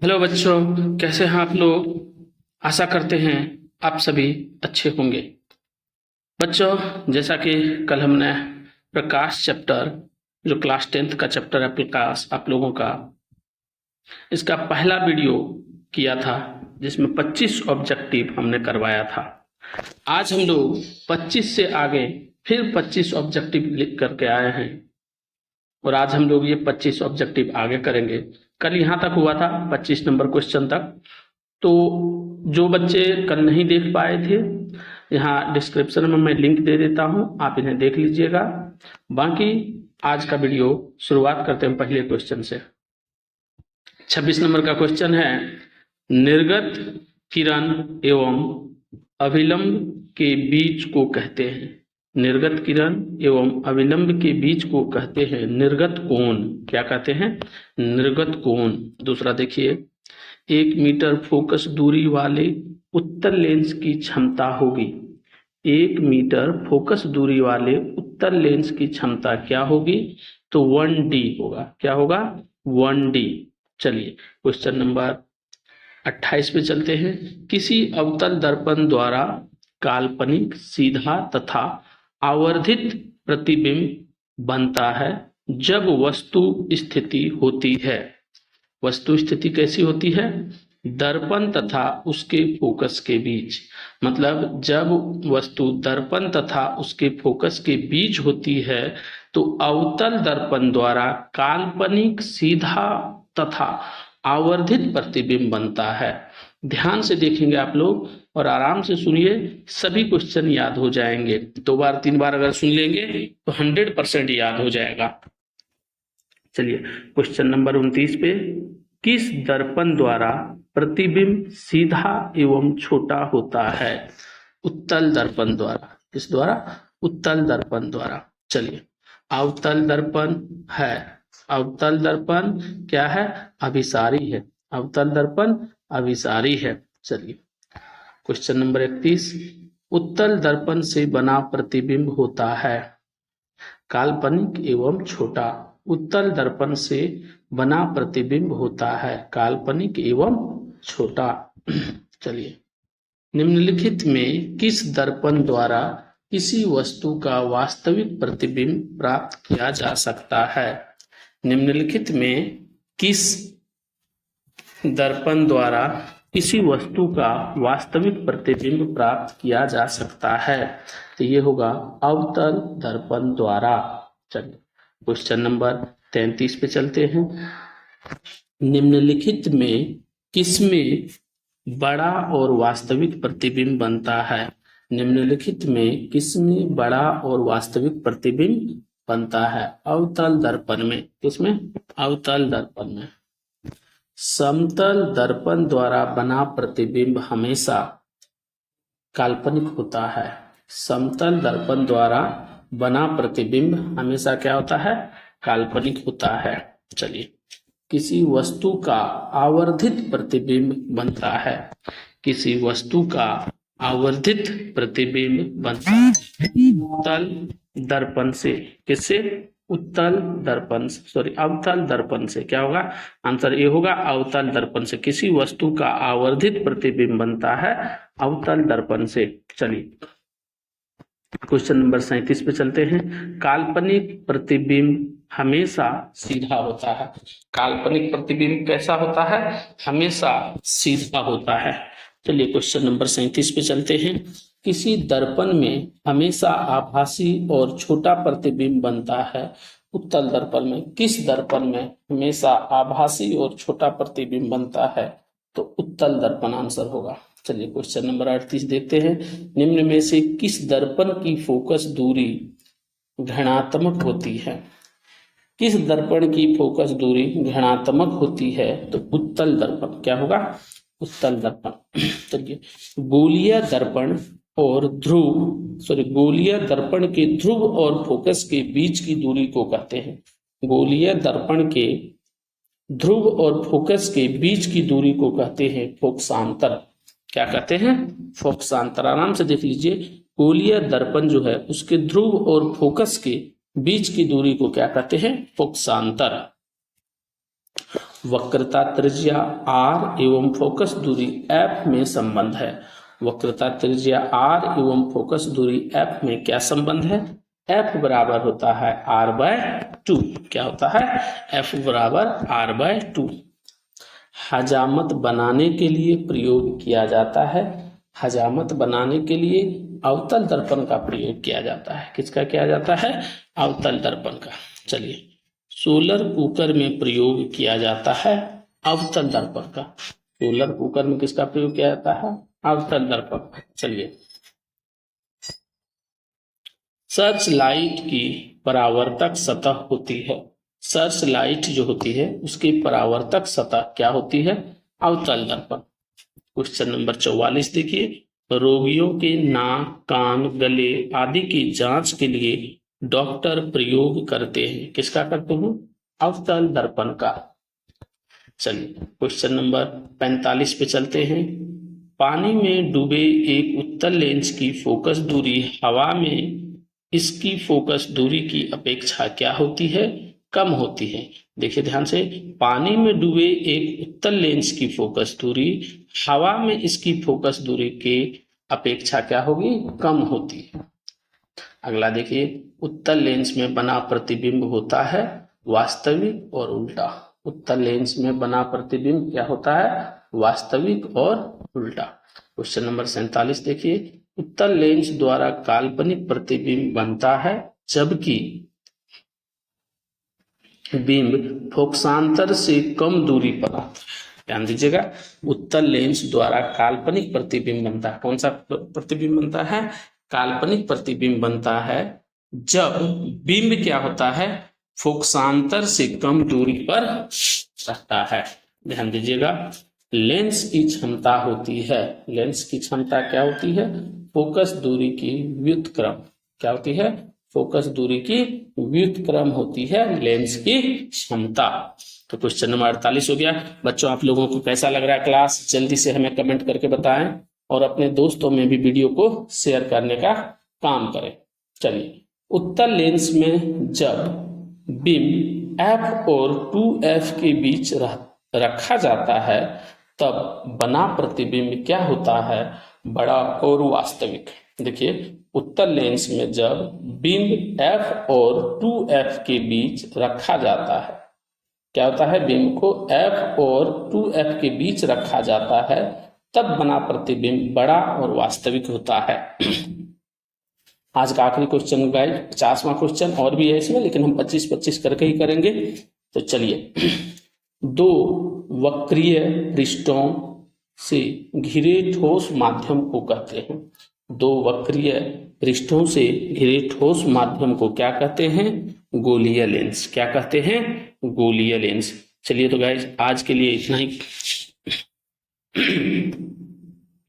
Hello बच्चों, कैसे हैं आप लोग। आशा करते हैं आप सभी अच्छे होंगे। बच्चों, जैसा कि कल हमने प्रकाश चैप्टर, जो क्लास 10th का चैप्टर है प्रकाश आप लोगों का, इसका पहला वीडियो किया था जिसमें 25 ऑब्जेक्टिव हमने करवाया था। आज हम लोग 25 से आगे फिर 25 ऑब्जेक्टिव लिख करके आए हैं और आज हम लोग ये 25 ऑब्जेक्टिव आगे करेंगे। कल यहाँ तक हुआ था 25 नंबर क्वेश्चन तक। तो जो बच्चे कल नहीं देख पाए थे, यहाँ डिस्क्रिप्शन में मैं लिंक दे देता हूँ, आप इन्हें देख लीजिएगा। बाकी आज का वीडियो शुरुआत करते हैं पहले क्वेश्चन से। 26 नंबर का क्वेश्चन है, निर्गत किरण एवं अभिलंब के बीच को कहते हैं। निर्गत किरण एवं अभिलंब के बीच को कहते हैं निर्गत कोण। क्या कहते हैं? निर्गत कोण। दूसरा देखिए, 1 मीटर फोकस दूरी वाले उत्तल लेंस की क्षमता होगी। 1 मीटर फोकस दूरी वाले उत्तल लेंस की क्षमता क्या होगी? तो 1D होगा। क्या होगा? 1D। चलिए क्वेश्चन नंबर 28 पे चलते हैं। किसी अवतल दर्पण द्वारा काल्पनिक सीधा तथा आवर्धित प्रतिबिंब बनता है जब वस्तु स्थिति होती है। वस्तु स्थिति कैसी होती है? दर्पण तथा उसके फोकस के बीच। मतलब जब वस्तु दर्पण तथा उसके फोकस के बीच होती है तो अवतल दर्पण द्वारा काल्पनिक सीधा तथा आवर्धित प्रतिबिंब बनता है। ध्यान से देखेंगे आप लोग और आराम से सुनिए, सभी क्वेश्चन याद हो जाएंगे। 2 बार 3 बार अगर सुन लेंगे तो 100% याद हो जाएगा। चलिए क्वेश्चन नंबर 29 पे, किस दर्पण द्वारा प्रतिबिंब सीधा एवं छोटा होता है? उत्तल दर्पण द्वारा। किस द्वारा? उत्तल दर्पण द्वारा। चलिए, अवतल दर्पण है। अवतल दर्पण क्या है? अभिसारी है। अवतल दर्पण अभिसारी है। चलिए क्वेश्चन नंबर 31, उत्तल दर्पण से बना प्रतिबिंब होता है काल्पनिक एवं छोटा। उत्तल दर्पण से बना प्रतिबिंब होता है काल्पनिक एवं छोटा। चलिए, निम्नलिखित में किस दर्पण द्वारा किसी वस्तु का वास्तविक प्रतिबिंब प्राप्त किया जा सकता है? निम्नलिखित में किस दर्पण द्वारा किसी वस्तु का वास्तविक प्रतिबिंब प्राप्त किया जा सकता है? तो ये होगा अवतल दर्पण द्वारा। चलिए क्वेश्चन नंबर 33 पे चलते हैं। निम्नलिखित में किसमें बड़ा और वास्तविक प्रतिबिंब बनता है? निम्नलिखित में किसमें बड़ा और वास्तविक प्रतिबिंब बनता है? अवतल दर्पण में। किसमें? अवतल दर्पण में। समतल दर्पण द्वारा बना प्रतिबिंब हमेशा काल्पनिक होता है। समतल दर्पण द्वारा बना प्रतिबिंब हमेशा क्या होता है? काल्पनिक होता है। चलिए, किसी वस्तु का आवर्धित प्रतिबिंब बनता है। किसी वस्तु का आवर्धित प्रतिबिंब बनता है उत्तल दर्पण से। किससे? उत्तल दर्पण से, सॉरी अवतल दर्पण से। क्या होगा? आंसर ए होगा, अवतल दर्पण से। किसी वस्तु का आवर्धित प्रतिबिंब बनता है अवतल दर्पण से। चलिए क्वेश्चन नंबर 37 पे चलते हैं। काल्पनिक प्रतिबिंब हमेशा सीधा होता है। काल्पनिक प्रतिबिंब कैसा होता है? हमेशा सीधा होता है। चलिए क्वेश्चन नंबर 37 पे चलते हैं। किसी दर्पण में हमेशा आभासी और छोटा प्रतिबिंब बनता है उत्तल दर्पण में। किस दर्पण में हमेशा आभासी और छोटा प्रतिबिंब बनता है? तो उत्तल दर्पण आंसर होगा। चलिए क्वेश्चन नंबर 38 देखते हैं। निम्न में से किस दर्पण की फोकस दूरी घनात्मक होती है? किस दर्पण की फोकस दूरी घनात्मक होती है? तो उत्तल दर्पण। क्या होगा? उत्तल दर्पण। चलिए, गोलीय दर्पण और गोलीय दर्पण के ध्रुव और फोकस के बीच की दूरी को कहते हैं। गोलीय दर्पण के ध्रुव और फोकस के बीच की दूरी को कहते हैं फोकसांतर। क्या कहते हैं? फोकसांतर। आराम से देख लीजिए, गोलीय दर्पण जो है उसके ध्रुव और फोकस के बीच की दूरी को क्या कहते हैं? फोकसांतर। वक्रता त्रिज्या r एवं फोकस दूरी f में संबंध है। वक्रता त्रिज्या r एवं फोकस दूरी f में क्या संबंध है? f बराबर होता है r/2। क्या होता है? f बराबर r/2। हजामत बनाने के लिए प्रयोग किया जाता है। हजामत बनाने के लिए अवतल दर्पण का प्रयोग किया जाता है। किसका किया जाता है? अवतल दर्पण का। चलिए, सोलर कुकर में प्रयोग किया जाता है अवतल दर्पण का। सोलर कुकर में किसका प्रयोग किया जाता है? अवतल दर्पण। चलिए, सर्च लाइट की परावर्तक सतह होती है। सर्च लाइट जो होती है उसकी परावर्तक सतह क्या होती है? अवतल दर्पण। क्वेश्चन नंबर 44 देखिए, रोगियों के नाक, कान, गले आदि की जांच के लिए डॉक्टर प्रयोग करते हैं। किसका करते हैं? अवतल दर्पण का। चलिए, क्वेश्चन नंबर 45 पे चलते हैं। पानी में डूबे एक उत्तल लेंस की फोकस दूरी हवा में इसकी फोकस दूरी की अपेक्षा क्या होती है? कम होती है। देखिए ध्यान से, पानी में डूबे एक उत्तल लेंस की फोकस दूरी हवा में इसकी फोकस दूरी के अपेक्षा क्या होगी? कम होती है। अगला देखिए, उत्तल लेंस में बना प्रतिबिंब होता है वास्तविक और उल्टा। उत्तल लेंस में बना प्रतिबिंब क्या होता है? वास्तविक और उल्टा। क्वेश्चन नंबर 47 देखिए, उत्तल लेंस द्वारा काल्पनिक प्रतिबिंब बनता है जबकि बिंब फोकसांतर से कम दूरी पर आता है। ध्यान दीजिएगा, उत्तल लेंस द्वारा काल्पनिक प्रतिबिंब बनता है। कौन सा प्रतिबिंब बनता है? काल्पनिक प्रतिबिंब बनता है जब बिंब क्या होता है? फोकसांतर से कम दूरी पर रहता है। ध्यान दीजिएगा, लेंस की क्षमता होती है, लेंस की क्षमता क्या होती है? फोकस दूरी की व्युत्क्रम। क्या होती है? फोकस दूरी की व्युत्क्रम होती है लेंस की क्षमता। तो क्वेश्चन नंबर 48 हो गया। बच्चों, आप लोगों को कैसा लग रहा है क्लास? जल्दी से हमें कमेंट करके बताएं और अपने दोस्तों में भी वीडियो को शेयर करने का काम करें। चलिए, उत्तल लेंस में जब बिंब f और 2f के बीच रखा जाता है तब बना प्रतिबिंब क्या होता है? बड़ा और वास्तविक। देखिए, उत्तल लेंस में जब बिंब f और 2f के बीच रखा जाता है, क्या होता है? बिंब को f और 2f के बीच रखा जाता है तब बना प्रतिबिंब बड़ा और वास्तविक होता है। आज का आखिरी क्वेश्चन गाइड, 50वां क्वेश्चन। और भी है इसमें, लेकिन हम 25-25 करके ही करेंगे। तो चलिए, दो वक्रीय पृष्ठों से घिरे ठोस माध्यम को कहते हैं। दो वक्रीय पृष्ठों से घिरे ठोस माध्यम को क्या कहते हैं? गोलीय लेंस। क्या कहते हैं? गोलीय लेंस। चलिए तो गाइज, आज के लिए इतना ही।